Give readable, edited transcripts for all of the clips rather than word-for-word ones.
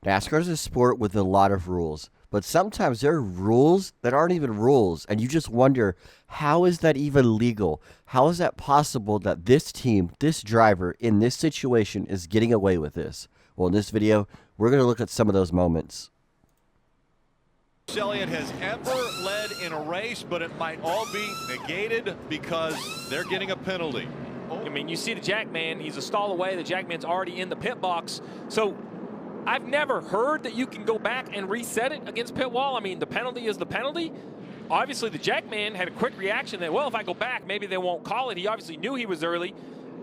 NASCAR is a sport with a lot of rules, but sometimes there are rules that aren't even rules, and you just wonder, how is that even legal? How is that possible that this team, this driver, in this situation is getting away with this? Well, in this video, we're going to look at some of those moments. Elliott has ever led in a race, but it might all be negated because they're getting a penalty. I mean, you see the Jackman, he's a stall away. The Jackman's already in the pit box. So I've never heard that you can go back and reset it against pit wall. I mean, the penalty is the penalty. Obviously, the Jackman had a quick reaction that, well, if I go back, maybe they won't call it. He obviously knew he was early.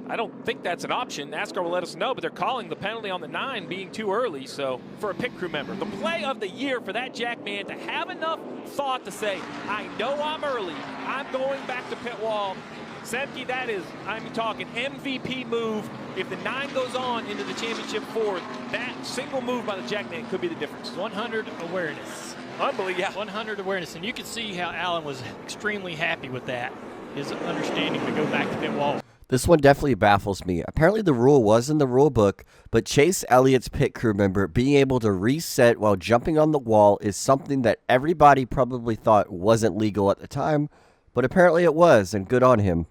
I don't think that's an option. NASCAR will let us know, but they're calling the penalty on the 9 being too early. So for a pit crew member, the play of the year for that Jackman to have enough thought to say, I know I'm early. I'm going back to pit wall. Semke, that is, I'm talking MVP move. If the 9 goes on into the championship 4, that single move by the Jackman could be the difference. 100 awareness. Unbelievable. Yeah. 100 awareness. And you can see how Allen was extremely happy with that, his understanding to go back to pit wall. This one definitely baffles me. Apparently the rule was in the rule book, but Chase Elliott's pit crew member being able to reset while jumping on the wall is something that everybody probably thought wasn't legal at the time, but apparently it was, and good on him.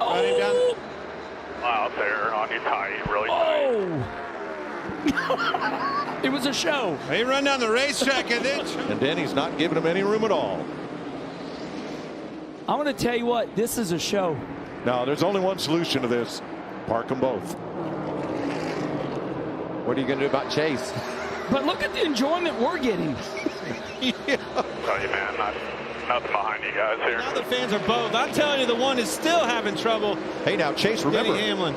Oh! Out there on your tight, really tight. Oh! It was a show. He run down the racetrack and then... And Denny's not giving him any room at all. I'm going to tell you what, this is a show. Now, there's only one solution to this. Park them both. What are you going to do about Chase? But look at the enjoyment we're getting. Tell you, man, nothing behind you guys here. Now the fans are both. I'm telling you, the one is still having trouble. Hey, now, Chase, remember, Denny Hamlin.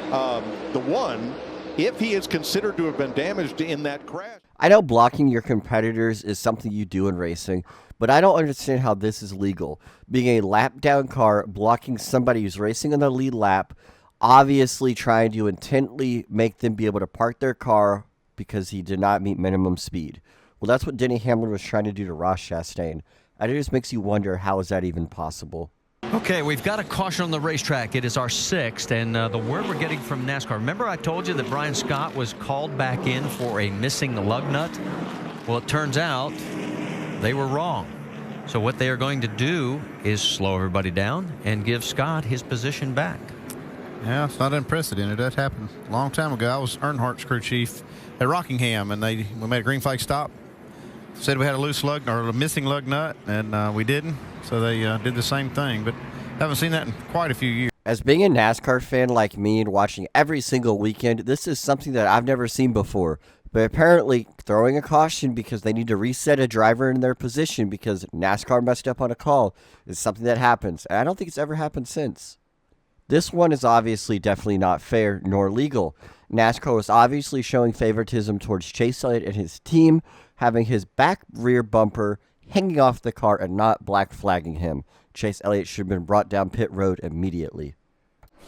The one, if he is considered to have been damaged in that crash. I know blocking your competitors is something you do in racing, but I don't understand how this is legal. Being a lap down car, blocking somebody who's racing on the lead lap, obviously trying to intently make them be able to park their car because he did not meet minimum speed. Well, that's what Denny Hamlin was trying to do to Ross Chastain. And it just makes you wonder, how is that even possible? Okay, we've got a caution on the racetrack. It is our 6th, and the word we're getting from NASCAR. Remember I told you that Brian Scott was called back in for a missing lug nut? Well, it turns out they were wrong. So what they are going to do is slow everybody down and give Scott his position back. Yeah, it's not unprecedented. That happened a long time ago. I was Earnhardt's crew chief at Rockingham, and we made a green flag stop. Said we had a loose lug or a missing lug nut, and we didn't. So they did the same thing, but haven't seen that in quite a few years. As being a NASCAR fan like me and watching every single weekend, this is something that I've never seen before. But apparently throwing a caution because they need to reset a driver in their position because NASCAR messed up on a call is something that happens. And I don't think it's ever happened since. This one is obviously definitely not fair nor legal. NASCAR was obviously showing favoritism towards Chase Elliott and his team, having his back rear bumper hanging off the car and not black flagging him. Chase Elliott should have been brought down pit road immediately.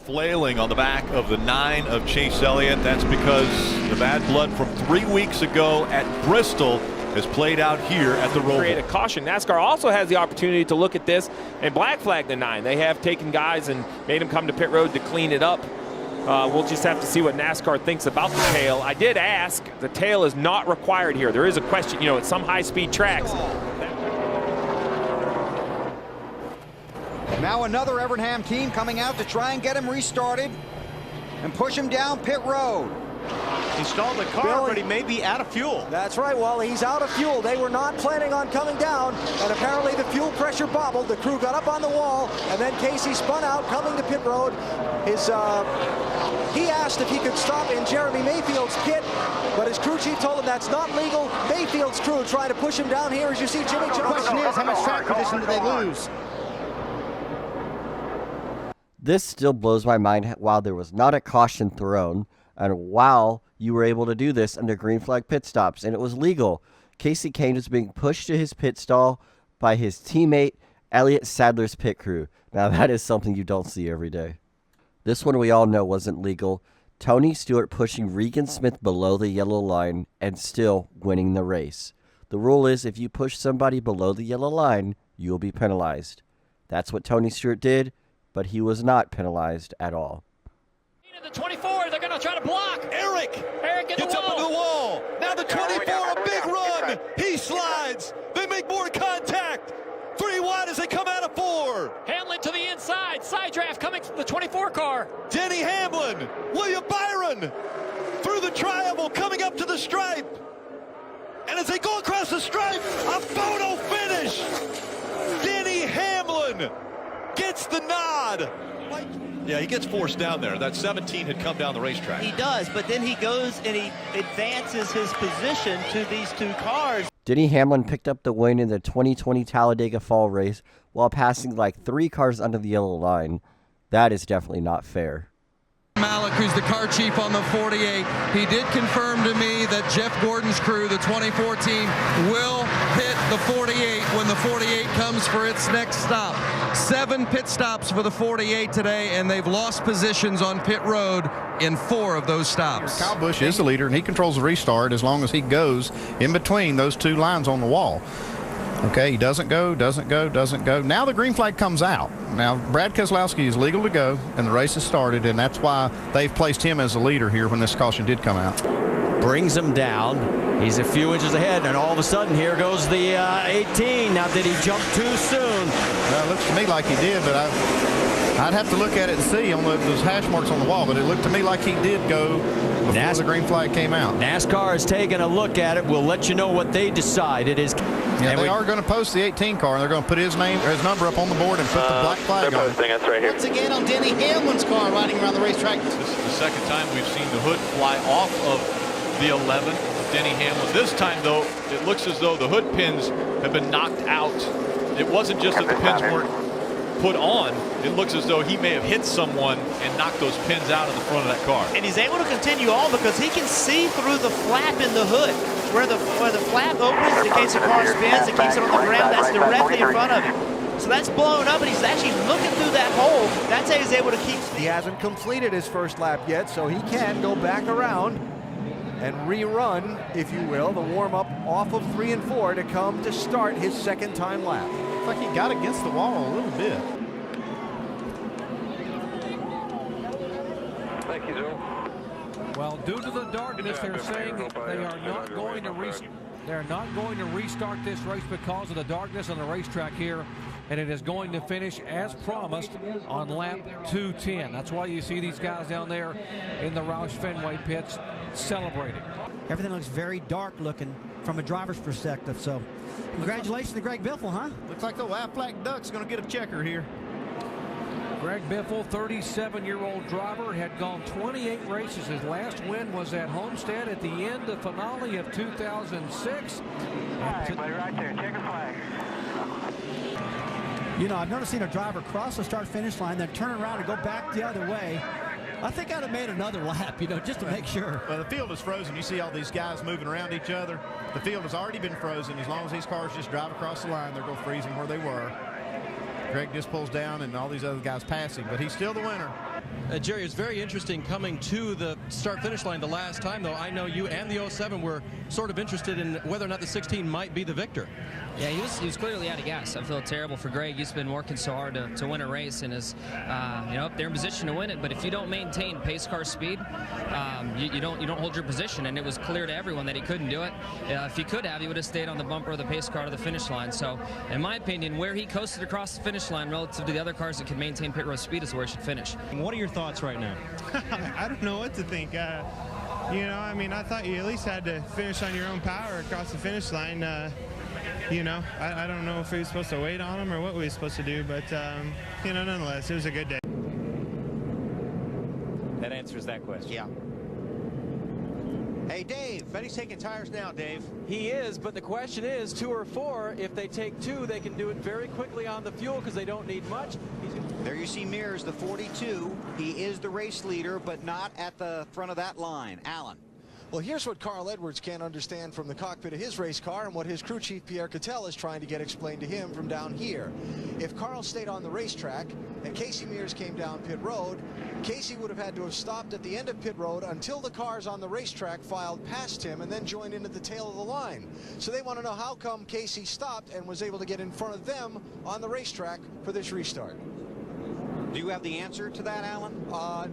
Flailing on the back of the 9 of Chase Elliott. That's because the bad blood from 3 weeks ago at Bristol has played out here at the rulebook. Create a caution. NASCAR also has the opportunity to look at this and black flag the 9. They have taken guys and made them come to pit road to clean it up. We'll just have to see what NASCAR thinks about the tail. I did ask. The tail is not required here. There is a question, you know, at some high-speed tracks. Now another Evernham team coming out to try and get him restarted and push him down pit road. He stalled the car, Billy, but he may be out of fuel. That's right. Well, he's out of fuel. They were not planning on coming down, and apparently the fuel pressure bobbled. The crew got up on the wall, and then Casey spun out coming to pit road. He asked if he could stop in Jeremy Mayfield's pit, but his crew chief told him that's not legal. Mayfield's crew trying to push him down here. As you see, Jimmy Johnson. The question is, how much track position do they lose? This still blows my mind while there was not a caution thrown and while you were able to do this under green flag pit stops and it was legal. Casey Kane was being pushed to his pit stall by his teammate Elliott Sadler's pit crew. Now that is something you don't see every day. This one we all know wasn't legal. Tony Stewart pushing Regan Smith below the yellow line and still winning the race. The rule is if you push somebody below the yellow line, you'll be penalized. That's what Tony Stewart did, but he was not penalized at all. The 24, they're going to try to block. Eric in gets the up into the wall. Now the 24 He slides. They make more contact. 3 wide as they come out of 4. Hamlin to the inside. Side draft coming from the 24 car. Denny Hamlin, William Byron through the triangle coming up to the stripe. And as they go across the stripe, a photo finish. Denny Hamlin gets the nod. Yeah, he gets forced down there. That 17 had come down the racetrack. He does, but then he goes and he advances his position to these 2 cars. Denny Hamlin picked up the win in the 2020 Talladega Fall race while passing like 3 cars under the yellow line. That is definitely not fair. Malik, who's the car chief on the 48, he did confirm to me that Jeff Gordon's crew, the 2014, will hit the 48 when the 48 comes for its next stop. 7 pit stops for the 48 today, and they've lost positions on pit road in 4 of those stops. Kyle Busch is the leader, and he controls the restart as long as he goes in between those 2 lines on the wall. Okay, he doesn't go. Now the green flag comes out. Now Brad Keselowski is legal to go, and the race has started, and that's why they've placed him as the leader here when this caution did come out. Brings him down. He's a few inches ahead, and all of a sudden, here goes the 18. Now, did he jump too soon? Well, it looks to me like he did, but I'd have to look at it and see on those hash marks on the wall, but it looked to me like he did go before the green flag came out. NASCAR is taking a look at it. We'll let you know what they decide. It is. Yeah, they are going to post the 18 car, and they're going to put his name or his number up on the board and put the black flag on. They're posting us right here. Once again on Denny Hamlin's car riding around the racetrack. This is the second time we've seen the hood fly off of the 11. Denny Hamlin. This time, though, it looks as though the hood pins have been knocked out. It wasn't just that the pins weren't put on. It looks as though he may have hit someone and knocked those pins out of the front of that car. And he's able to continue on because he can see through the flap in the hood. Where the flap opens in case the car spins, it keeps it on the ground. That's directly in front of him. So that's blown up, and he's actually looking through that hole. That's how he's able to keep. He hasn't completed his first lap yet, so he can go back around and rerun, if you will, the warm-up off of 3 and 4 to come to start his second time lap. Looks like he got against the wall a little bit. Thank you, Joe. Well, due to the darkness, they're saying they are not going to restart this race because of the darkness on the racetrack here, and it is going to finish as promised on lap 210. That's why you see these guys down there in the Roush Fenway pits celebrating. Everything looks very dark looking from a driver's perspective, so congratulations to Greg Biffle, huh? Looks like the Aflac Duck's going to get a checker here. Greg Biffle, 37-year-old driver, had gone 28 races. His last win was at Homestead at the end of finale of 2006. Right there, checker flag. You know, I've never seen a driver cross the start-finish line, then turn around and go back the other way. I think I'd have made another lap, you know, just to make sure. Well, the field is frozen. You see all these guys moving around each other. The field has already been frozen. As long as these cars just drive across the line, they're going to freeze them where they were. Greg just pulls down, and all these other guys passing, but he's still the winner. Jerry, it's very interesting coming to the start-finish line the last time, though. I know you and the 07 were sort of interested in whether or not the 16 might be the victor. Yeah, he was clearly out of gas. I feel terrible for Greg. He's been working so hard to win a race and is, you know, they're in position to win it. But if you don't maintain pace car speed, you don't hold your position. And it was clear to everyone that he couldn't do it. If he could have, he would have stayed on the bumper of the pace car to the finish line. So, in my opinion, where he coasted across the finish line relative to the other cars that could maintain pit road speed is where he should finish. What are your thoughts right now? I don't know what to think. You know, I mean, I thought you at least had to finish on your own power across the finish line. You know, I don't know if we were supposed to wait on him or what we were supposed to do, but, you know, nonetheless, it was a good day. That answers that question. Yeah. Hey, Dave. Betty's taking tires now, Dave. He is, but the question is 2 or 4. If they take 2, they can do it very quickly on the fuel because they don't need much. There you see Mears, the 42. He is the race leader, but not at the front of that line. Alan. Well, here's what Carl Edwards can't understand from the cockpit of his race car and what his crew chief Pierre Cattell is trying to get explained to him from down here. If Carl stayed on the racetrack and Casey Mears came down pit road, Casey would have had to have stopped at the end of pit road until the cars on the racetrack filed past him and then joined in at the tail of the line. So they want to know how come Casey stopped and was able to get in front of them on the racetrack for this restart. Do you have the answer to that, Alan?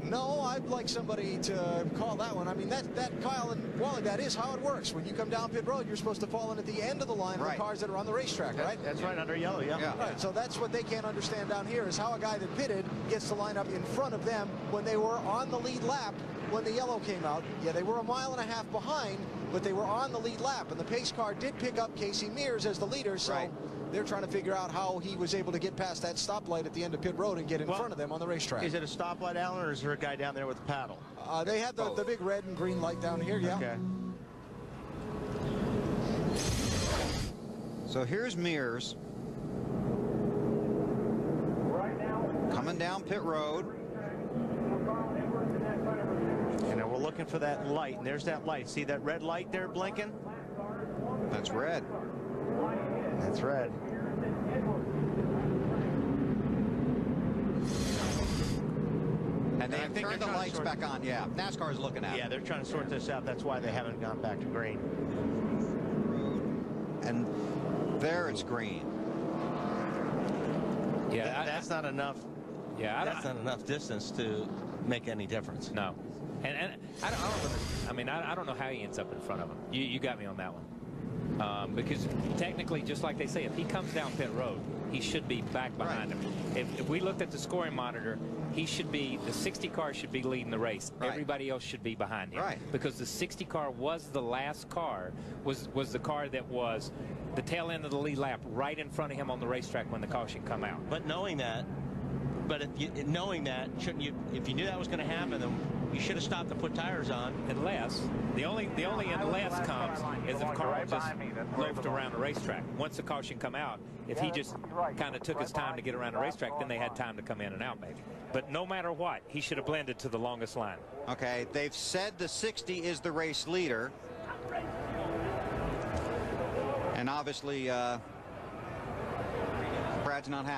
No, I'd like somebody to call that one. I mean, that Kyle and Wally, that is how it works. When you come down pit road, you're supposed to fall in at the end of the line of the cars that are on the racetrack, right? That's right, under yellow, yeah. Right, so that's what they can't understand down here, is how a guy that pitted gets to line up in front of them when they were on the lead lap when the yellow came out. Yeah, they were a mile and a half behind, but they were on the lead lap, and the pace car did pick up Casey Mears as the leader, so they're trying to figure out how he was able to get past that stoplight at the end of pit road and get in front of them on the racetrack. Is it a stoplight, Alan, or is there a guy down there with a paddle? They have the big red and green light down here, yeah. Okay. So here's Mears coming down pit road. And we're looking for that light, and there's that light. See that red light there blinking? That's red. That's red. And they've turned the lights back on, yeah. NASCAR is looking at it. Yeah, they're trying to sort this out. That's why they haven't gone back to green. And there it's green. Yeah, that's not enough. Yeah, that's not enough distance to make any difference. No. And I don't know how he ends up in front of him. You got me on that one. Because technically, just like they say, if he comes down pit road, he should be back behind him. If we looked at the scoring monitor, the 60 car should be leading the race. Everybody else should be behind him. Because the 60 car was the last car, was the car that was the tail end of the lead lap right in front of him on the racetrack when the caution come out. But knowing that, shouldn't you, if you knew that was going to happen, then you should have stopped to put tires on. Unless, the only unless comes is if Carl just loafed around the racetrack. Once the caution come out, if he just kind of took his time to get around the racetrack, then they had time to come in and out maybe. But no matter what, he should have blended to the longest line. Okay, they've said the 60 is the race leader. And obviously, Brad's not happy.